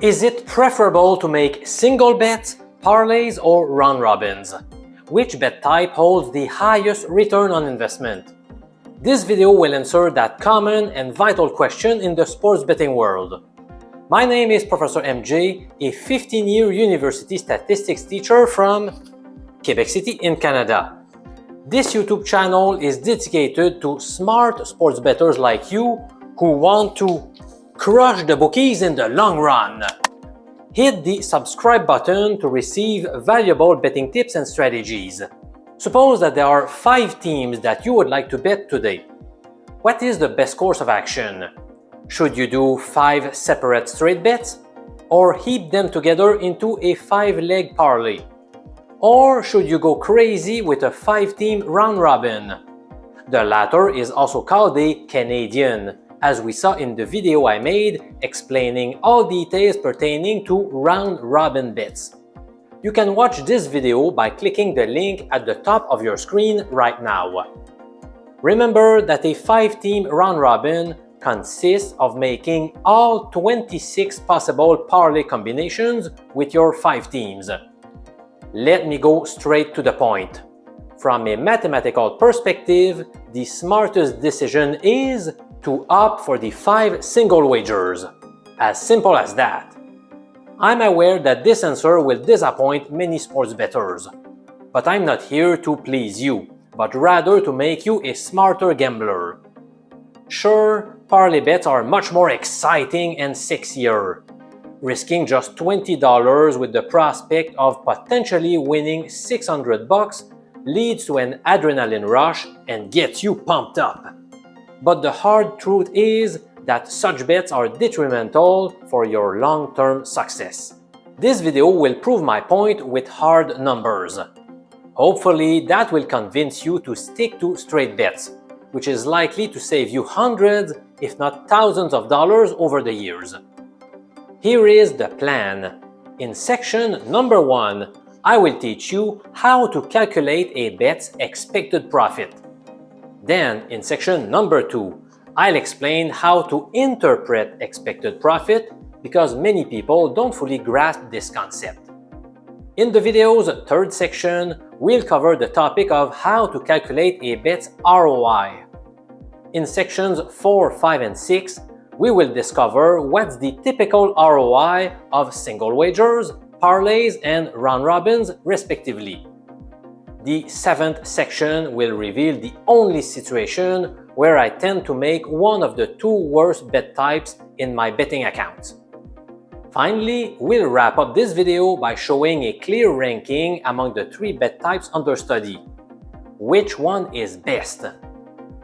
Is it preferable to make single bets, parlays, or round robins? Which bet type holds the highest return on investment? This video will answer that common and vital question in the sports betting world. My name is Professor MJ, a 15-year university statistics teacher from Quebec City in Canada. This YouTube channel is dedicated to smart sports bettors like you who want to crush the bookies in the long run. Hit the subscribe button to receive valuable betting tips and strategies. Suppose that there are 5 teams that you would like to bet today. What is the best course of action? Should you do 5 separate straight bets? Or heap them together into a 5-leg parlay? Or should you go crazy with a 5-team round robin? The latter is also called a Canadian, as we saw in the video I made explaining all details pertaining to round robin bets. You can watch this video by clicking the link at the top of your screen right now. Remember that a 5-team round robin consists of making all 26 possible parlay combinations with your 5 teams. Let me go straight to the point. From a mathematical perspective, the smartest decision is to opt for the 5 single wagers. As simple as that. I'm aware that this answer will disappoint many sports bettors. But I'm not here to please you, but rather to make you a smarter gambler. Sure, parlay bets are much more exciting and sexier. Risking just $20 with the prospect of potentially winning $600 leads to an adrenaline rush and gets you pumped up. But the hard truth is that such bets are detrimental for your long-term success. This video will prove my point with hard numbers. Hopefully that will convince you to stick to straight bets, which is likely to save you hundreds, if not thousands of dollars over the years. Here is the plan. In section number 1, I will teach you how to calculate a bet's expected profit. Then, in section number 2, I'll explain how to interpret expected profit because many people don't fully grasp this concept. In the video's 3rd section, we'll cover the topic of how to calculate a bet's ROI. In sections 4, 5, and 6, we will discover what's the typical ROI of single wagers, parlays, and round robins, respectively. The 7th section will reveal the only situation where I tend to make one of the 2 worst bet types in my betting accounts. Finally, we'll wrap up this video by showing a clear ranking among the 3 bet types under study. Which one is best?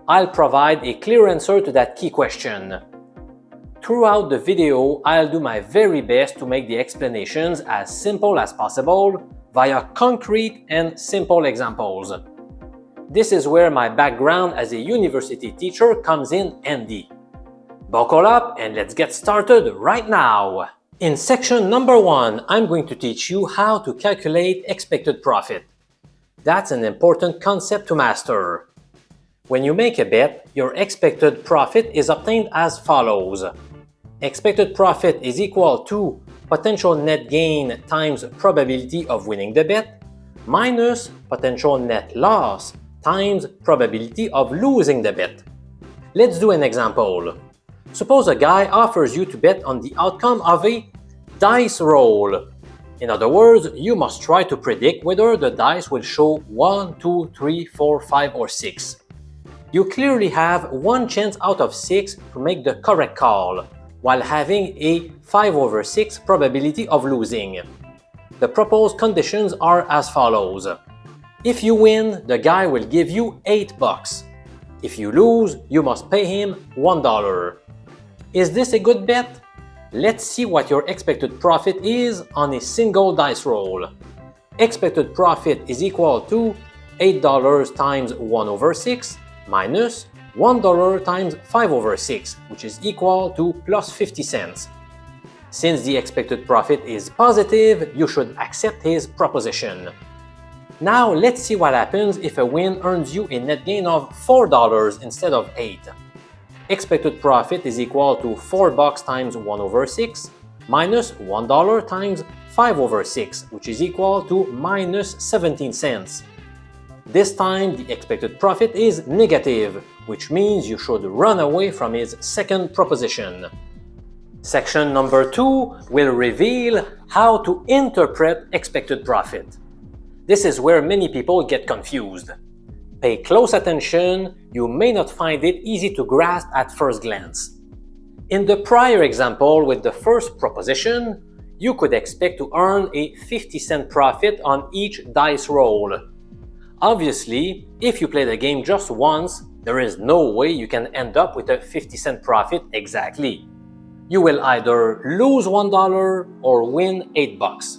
I'll provide a clear answer to that key question. Throughout the video, I'll do my very best to make the explanations as simple as possible via concrete and simple examples. This is where my background as a university teacher comes in handy. Buckle up and let's get started right now! In section number 1, I'm going to teach you how to calculate expected profit. That's an important concept to master. When you make a bet, your expected profit is obtained as follows. Expected profit is equal to potential net gain times probability of winning the bet minus potential net loss times probability of losing the bet. Let's do an example. Suppose a guy offers you to bet on the outcome of a dice roll. In other words, you must try to predict whether the dice will show 1, 2, 3, 4, 5, or 6. You clearly have 1 chance out of 6 to make the correct call, while having a 5/6 probability of losing. The proposed conditions are as follows. If you win, the guy will give you $8. If you lose, you must pay him $1. Is this a good bet? Let's see what your expected profit is on a single dice roll. Expected profit is equal to $8 times 1/6 minus $1 times 5/6, which is equal to plus 50 cents. Since the expected profit is positive, you should accept his proposition. Now let's see what happens if a win earns you a net gain of $4 instead of 8. Expected profit is equal to $4 times 1/6 minus $1 times 5 over 6, which is equal to minus 17 cents. This time, the expected profit is negative, which means you should run away from his second proposition. Section number 2 will reveal how to interpret expected profit. This is where many people get confused. Pay close attention, you may not find it easy to grasp at first glance. In the prior example with the first proposition, you could expect to earn a 50-cent profit on each dice roll. Obviously, if you play the game just once, there is no way you can end up with a 50-cent profit exactly. You will either lose $1 or win $8.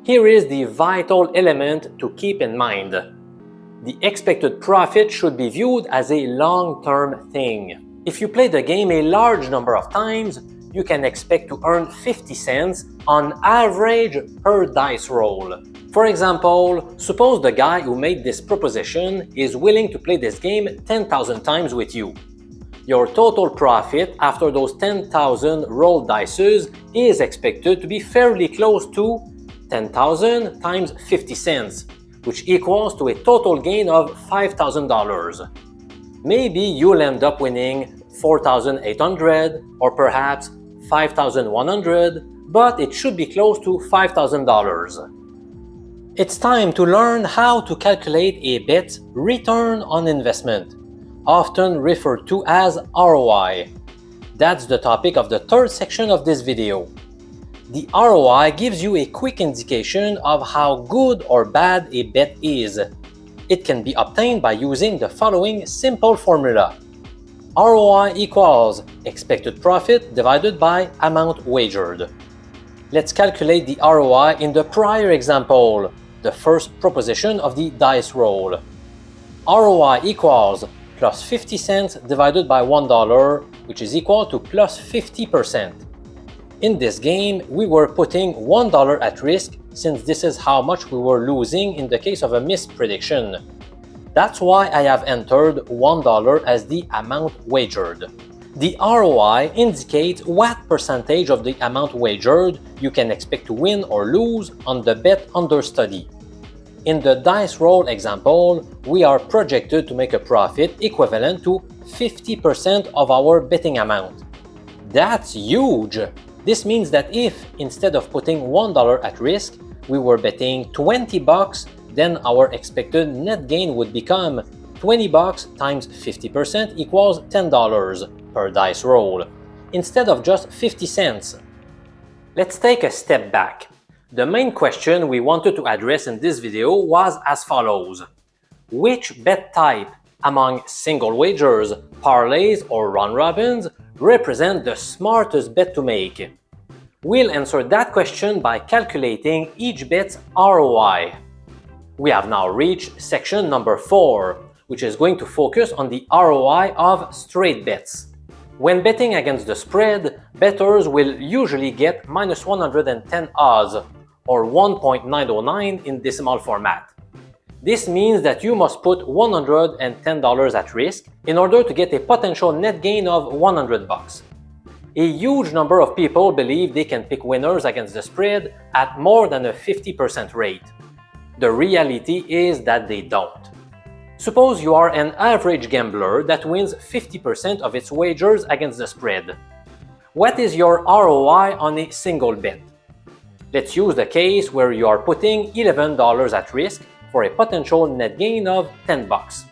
Here is the vital element to keep in mind. The expected profit should be viewed as a long-term thing. If you play the game a large number of times, you can expect to earn 50 cents on average per dice roll. For example, suppose the guy who made this proposition is willing to play this game 10,000 times with you. Your total profit after those 10,000 rolled dices is expected to be fairly close to 10,000 times 50 cents, which equals to a total gain of $5,000. Maybe you'll end up winning 4,800 or perhaps 5,100, but it should be close to $5,000. It's time to learn how to calculate a bet's return on investment, often referred to as ROI. That's the topic of the third section of this video. The ROI gives you a quick indication of how good or bad a bet is. It can be obtained by using the following simple formula. ROI equals expected profit divided by amount wagered. Let's calculate the ROI in the prior example, the first proposition of the dice roll. ROI equals plus 50 cents divided by $1, which is equal to plus 50%. In this game, we were putting $1 at risk since this is how much we were losing in the case of a missed prediction. That's why I have entered $1 as the amount wagered. The ROI indicates what percentage of the amount wagered you can expect to win or lose on the bet under study. In the dice roll example, we are projected to make a profit equivalent to 50% of our betting amount. That's huge! This means that if, instead of putting $1 at risk, we were betting $20, then our expected net gain would become $20 times 50% equals $10 per dice roll, instead of just 50 cents. Let's take a step back. The main question we wanted to address in this video was as follows. Which bet type among single wagers, parlays, or round robins represent the smartest bet to make? We'll answer that question by calculating each bet's ROI. We have now reached section number 4, which is going to focus on the ROI of straight bets. When betting against the spread, bettors will usually get minus 110 odds, or 1.909 in decimal format. This means that you must put $110 at risk in order to get a potential net gain of $100. A huge number of people believe they can pick winners against the spread at more than a 50% rate. The reality is that they don't. Suppose you are an average gambler that wins 50% of its wagers against the spread. What is your ROI on a single bet? Let's use the case where you are putting $11 at risk for a potential net gain of $10.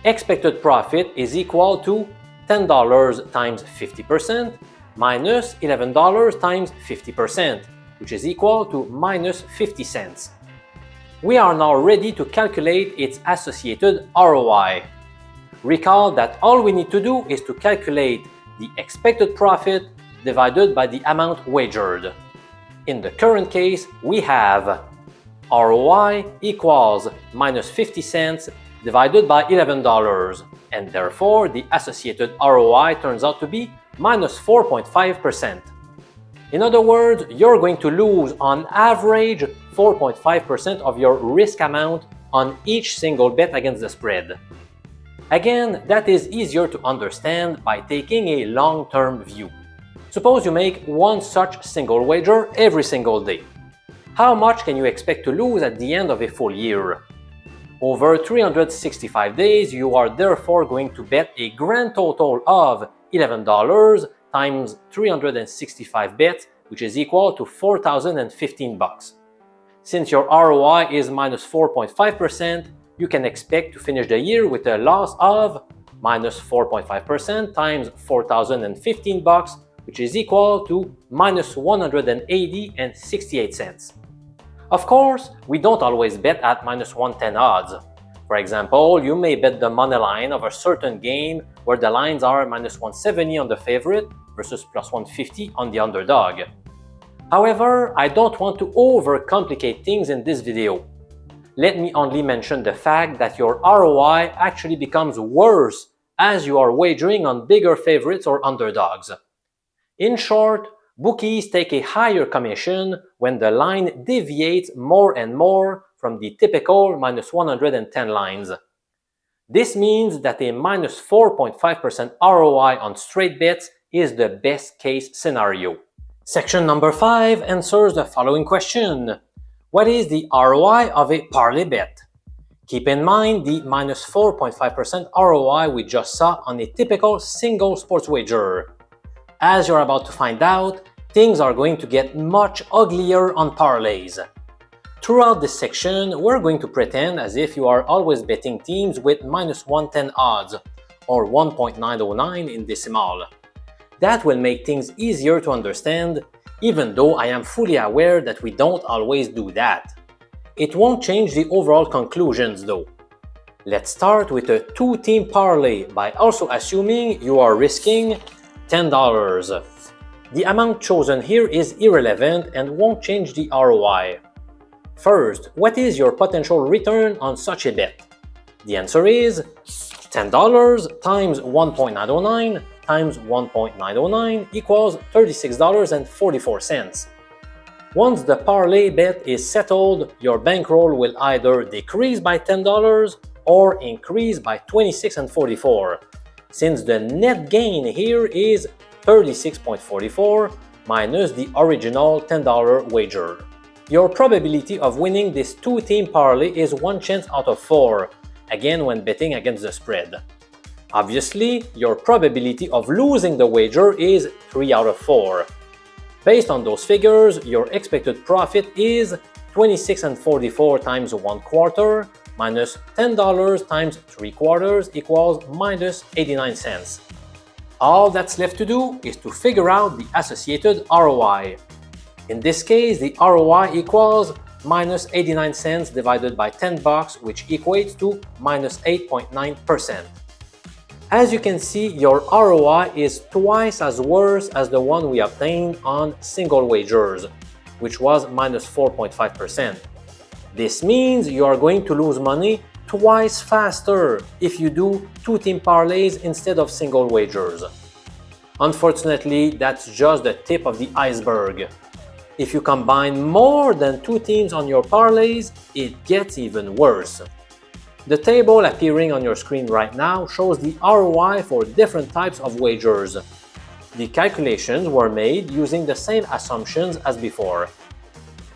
Expected profit is equal to $10 times 50% minus $11 times 50%, which is equal to minus 50 cents. We are now ready to calculate its associated ROI. Recall that all we need to do is to calculate the expected profit divided by the amount wagered. In the current case, we have ROI equals minus 50 cents divided by $11, and therefore the associated ROI turns out to be minus 4.5%. In other words, you're going to lose on average 4.5% of your risk amount on each single bet against the spread. Again, that is easier to understand by taking a long-term view. Suppose you make one such single wager every single day. How much can you expect to lose at the end of a full year? Over 365 days, you are therefore going to bet a grand total of $11 times 365 bets, which is equal to $4,015. Since your ROI is minus 4.5%, you can expect to finish the year with a loss of minus 4.5% times $4,015, which is equal to minus 180.68 cents. Of course, we don't always bet at minus 110 odds. For example, you may bet the money line of a certain game where the lines are minus 170 on the favorite versus plus 150 on the underdog. However, I don't want to overcomplicate things in this video. Let me only mention the fact that your ROI actually becomes worse as you are wagering on bigger favorites or underdogs. In short, bookies take a higher commission when the line deviates more and more from the typical minus 110 lines. This means that a minus 4.5% ROI on straight bets is the best case scenario. Section number 5 answers the following question. What is the ROI of a parlay bet? Keep in mind the minus 4.5% ROI we just saw on a typical single sports wager. As you're about to find out, things are going to get much uglier on parlays. Throughout this section, we're going to pretend as if you are always betting teams with minus 110 odds, or 1.909 in decimal. That will make things easier to understand, even though I am fully aware that we don't always do that. It won't change the overall conclusions though. Let's start with a two-team parlay by also assuming you are risking $10. The amount chosen here is irrelevant and won't change the ROI. First, what is your potential return on such a bet? The answer is $10 times 1.909 times 1.909 equals $36.44. Once the parlay bet is settled, your bankroll will either decrease by $10 or increase by $26.44. Since the net gain here is $36.44 minus the original $10 wager. Your probability of winning this two-team parlay is 1 chance out of 4, again when betting against the spread. Obviously, your probability of losing the wager is 3 out of 4. Based on those figures, your expected profit is $26.44 times 1/4 minus $10 times 3/4 equals minus 89 cents. All that's left to do is to figure out the associated ROI. In this case, the ROI equals minus 89 cents divided by $10, which equates to minus 8.9%. As you can see, your ROI is twice as worse as the one we obtained on single wagers, which was minus 4.5%. This means you are going to lose money twice faster if you do two-team parlays instead of single wagers. Unfortunately, that's just the tip of the iceberg. If you combine more than two teams on your parlays, it gets even worse. The table appearing on your screen right now shows the ROI for different types of wagers. The calculations were made using the same assumptions as before.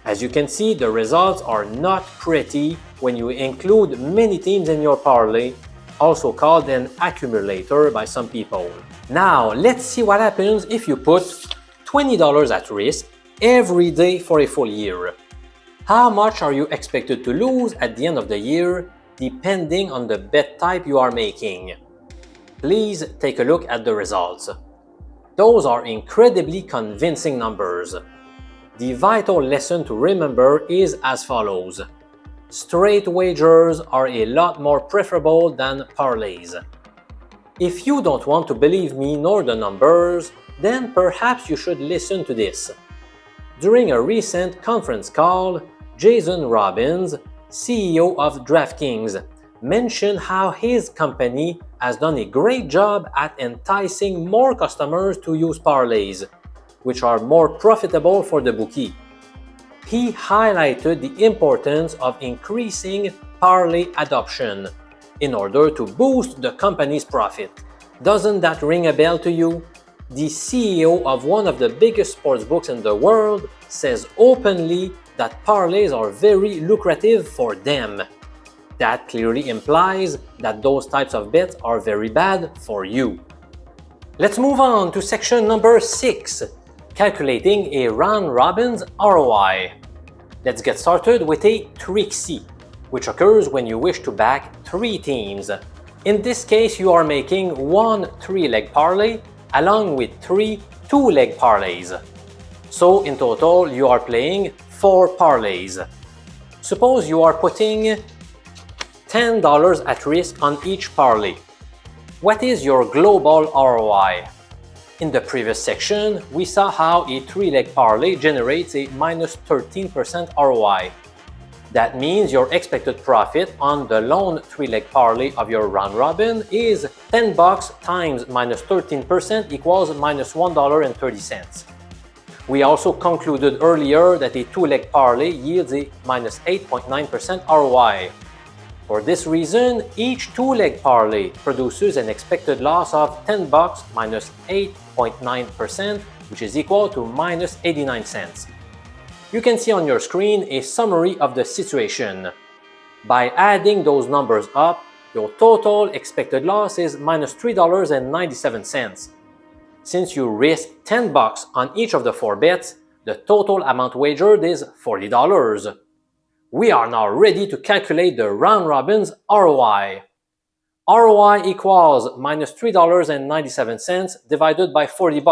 As you can see, the results are not pretty when you include many teams in your parlay, also called an accumulator by some people. Now, let's see what happens if you put $20 at risk every day for a full year. How much are you expected to lose at the end of the year, depending on the bet type you are making? Please take a look at the results. Those are incredibly convincing numbers. The vital lesson to remember is as follows. Straight wagers are a lot more preferable than parlays. If you don't want to believe me nor the numbers, then perhaps you should listen to this. During a recent conference call, Jason Robbins, CEO of DraftKings, mentioned how his company has done a great job at enticing more customers to use parlays, which are more profitable for the bookie. He highlighted the importance of increasing parlay adoption in order to boost the company's profit. Doesn't that ring a bell to you? the CEO of one of the biggest sportsbooks in the world says openly that parlays are very lucrative for them. That clearly implies that those types of bets are very bad for you. Let's move on to section number 6, calculating a round-robin's ROI. Let's get started with a Trixie, which occurs when you wish to back 3 teams. In this case, you are making 1 3-leg parlay along with 3 2-leg parlays. So in total, you are playing 4 parlays. Suppose you are putting $10 at risk on each parlay. What is your global ROI? In the previous section, we saw how a 3-leg parlay generates a minus 13% ROI. That means your expected profit on the lone 3-leg parlay of your round robin is $10 times minus 13% equals minus $1.30. We also concluded earlier that a 2-leg parlay yields a minus 8.9% ROI. For this reason, each 2-leg parlay produces an expected loss of $10 minus 8.9%, which is equal to minus 89 cents. You can see on your screen a summary of the situation. By adding those numbers up, your total expected loss is minus $3.97. Since you risked $10 on each of the 4 bets, the total amount wagered is $40. We are now ready to calculate the round robin's ROI. ROI equals minus $3.97 divided by $40,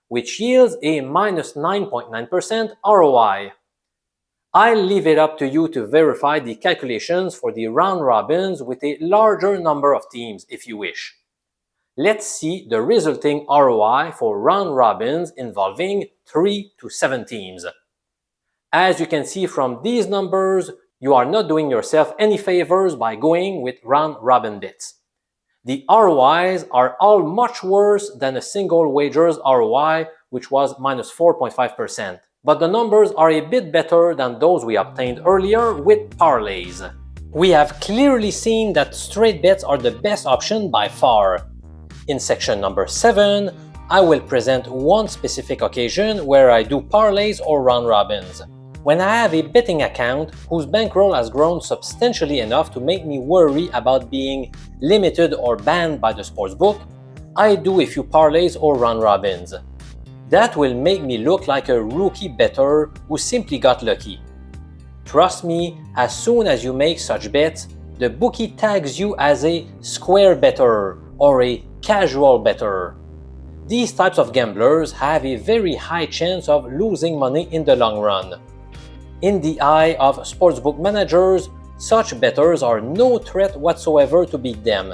which yields a minus 9.9% ROI. I'll leave it up to you to verify the calculations for the round robins with a larger number of teams if you wish. Let's see the resulting ROI for round robins involving 3 to 7 teams. As you can see from these numbers, you are not doing yourself any favors by going with round robin bets. The ROIs are all much worse than a single wager's ROI, which was minus 4.5%. But the numbers are a bit better than those we obtained earlier with parlays. We have clearly seen that straight bets are the best option by far. In section number 7, I will present one specific occasion where I do parlays or round robins. When I have a betting account whose bankroll has grown substantially enough to make me worry about being limited or banned by the sportsbook, I do a few parlays or round robins. That will make me look like a rookie bettor who simply got lucky. Trust me, as soon as you make such bets, the bookie tags you as a square bettor or a casual bettor. These types of gamblers have a very high chance of losing money in the long run. In the eye of sportsbook managers, such bettors are no threat whatsoever to beat them.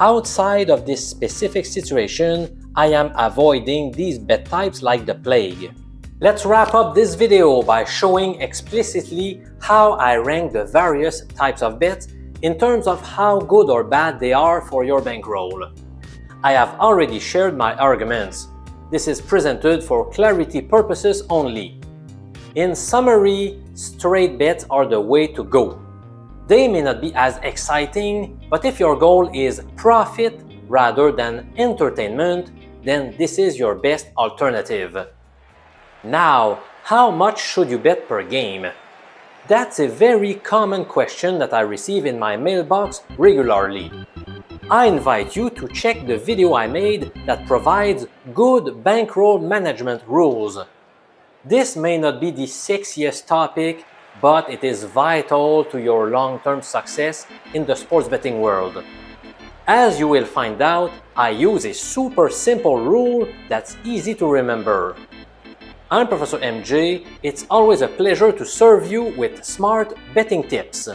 Outside of this specific situation, I am avoiding these bet types like the plague. Let's wrap up this video by showing explicitly how I rank the various types of bets in terms of how good or bad they are for your bankroll. I have already shared my arguments. This is presented for clarity purposes only. In summary, straight bets are the way to go. They may not be as exciting, but if your goal is profit rather than entertainment, then this is your best alternative. Now, how much should you bet per game? That's a very common question that I receive in my mailbox regularly. I invite you to check the video I made that provides good bankroll management rules. This may not be the sexiest topic, but it is vital to your long-term success in the sports betting world. As you will find out, I use a super simple rule that's easy to remember. I'm Professor MJ. It's always a pleasure to serve you with smart betting tips.